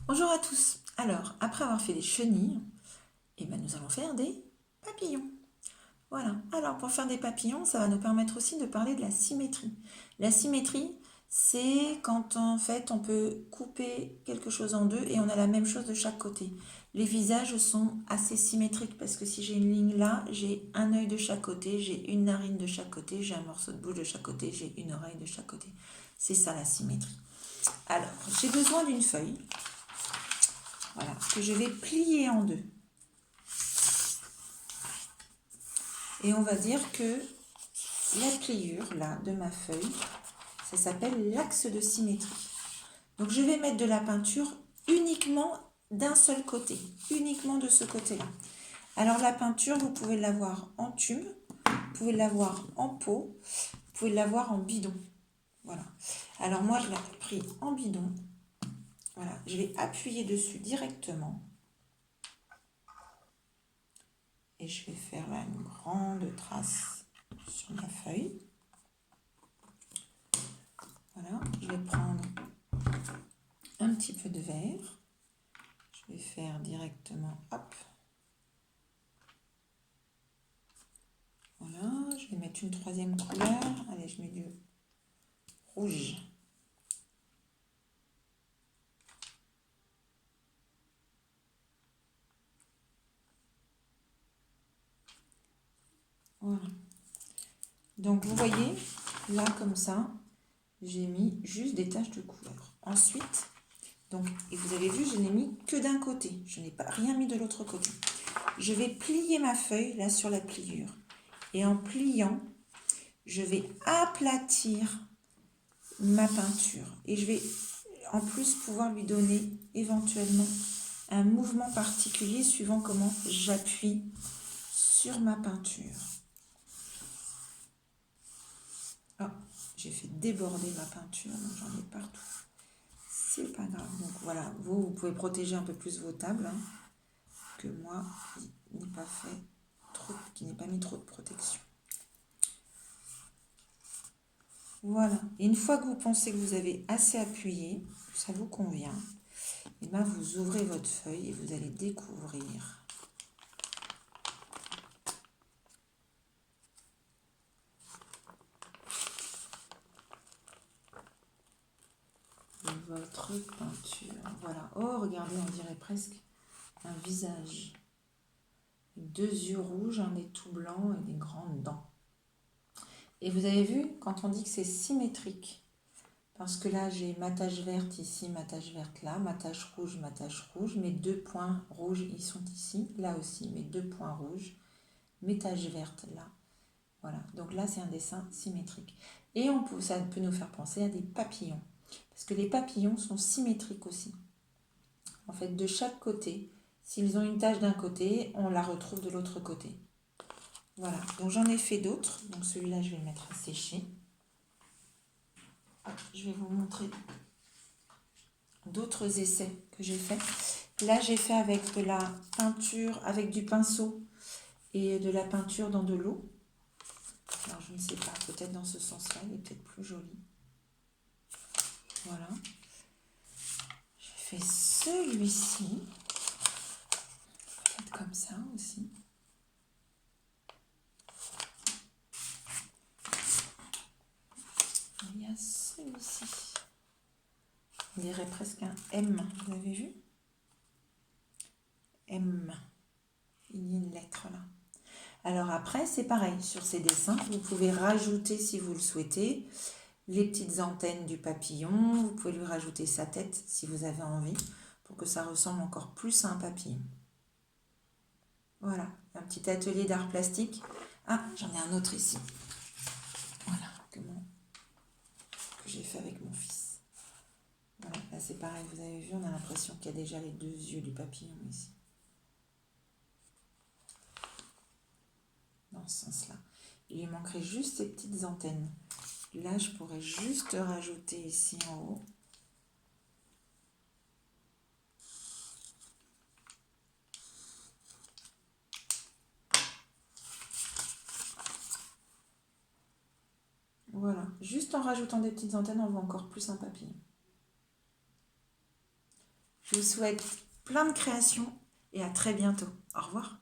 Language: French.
Bonjour à tous. Alors, après avoir fait les chenilles, nous allons faire des papillons. Voilà. Alors, pour faire des papillons, ça va nous permettre aussi de parler de la symétrie. La symétrie, c'est quand en fait on peut couper quelque chose en deux et on a la même chose de chaque côté. Les visages sont assez symétriques parce que si j'ai une ligne là, j'ai un œil de chaque côté, j'ai une narine de chaque côté, j'ai un morceau de bouche de chaque côté, j'ai une oreille de chaque côté. C'est ça la symétrie. Alors, j'ai besoin d'une feuille. Voilà, que je vais plier en deux. Et on va dire que la pliure là de ma feuille, ça s'appelle l'axe de symétrie. Donc je vais mettre de la peinture uniquement d'un seul côté, uniquement de ce côté-là. Alors la peinture, vous pouvez l'avoir en tube, vous pouvez l'avoir en pot, vous pouvez l'avoir en bidon. Voilà. Alors moi je l'ai pris en bidon. Voilà, je vais appuyer dessus directement. Et je vais faire là une grande trace sur ma feuille. Voilà, je vais prendre un petit peu de vert. Je vais faire directement, hop. Voilà, je vais mettre une troisième couleur. Allez, je mets du rouge. Voilà. Donc, vous voyez, là, comme ça, j'ai mis juste des taches de couleur. Ensuite, donc, et vous avez vu, je n'ai mis que d'un côté. Je n'ai pas rien mis de l'autre côté. Je vais plier ma feuille, là, sur la pliure. Et en pliant, je vais aplatir ma peinture. Et je vais, en plus, pouvoir lui donner éventuellement un mouvement particulier suivant comment j'appuie sur ma peinture. Ah, j'ai fait déborder ma peinture, donc j'en ai partout. C'est pas grave. Donc voilà, vous pouvez protéger un peu plus vos tables, hein, que moi qui n'ai pas mis trop de protection. Voilà. Et une fois que vous pensez que vous avez assez appuyé, ça vous convient, et bien vous ouvrez votre feuille et vous allez découvrir votre peinture. Voilà. Oh, regardez, on dirait presque un visage. 2 yeux rouges, un nez tout blanc et des grandes dents. Et vous avez vu, quand on dit que c'est symétrique, parce que là j'ai ma tache verte ici, ma tache verte là, ma tache rouge, mes 2 points rouges ils sont ici, là aussi mes 2 points rouges, mes taches vertes là. Voilà, donc là c'est un dessin symétrique. Et ça peut nous faire penser à des papillons, parce que les papillons sont symétriques aussi. En fait, de chaque côté, s'ils ont une tache d'un côté, on la retrouve de l'autre côté. Voilà, donc j'en ai fait d'autres. Donc celui-là, je vais le mettre à sécher. Je vais vous montrer d'autres essais que j'ai fait. Là, j'ai fait avec de la peinture, avec du pinceau et de la peinture dans de l'eau. Alors, je ne sais pas, peut-être dans ce sens-là, il est peut-être plus joli. Voilà. J'ai fait celui-ci. Peut-être comme ça aussi. Il y a celui-ci. On dirait presque un M, vous avez vu? M. Il y a une lettre là. Alors après, c'est pareil, sur ces dessins, vous pouvez rajouter, si vous le souhaitez, les petites antennes du papillon. Vous pouvez lui rajouter sa tête, si vous avez envie, pour que ça ressemble encore plus à un papillon. Voilà, un petit atelier d'art plastique. Ah, j'en ai un autre ici. Voilà, que j'ai fait avec mon fils. Voilà, là c'est pareil, vous avez vu, on a l'impression qu'il y a déjà les 2 yeux du papillon ici. Dans ce sens-là. Il lui manquerait juste ces petites antennes. Là, je pourrais juste rajouter ici en haut. Voilà, juste en rajoutant des petites antennes, on voit encore plus un papillon. Je vous souhaite plein de créations et à très bientôt. Au revoir.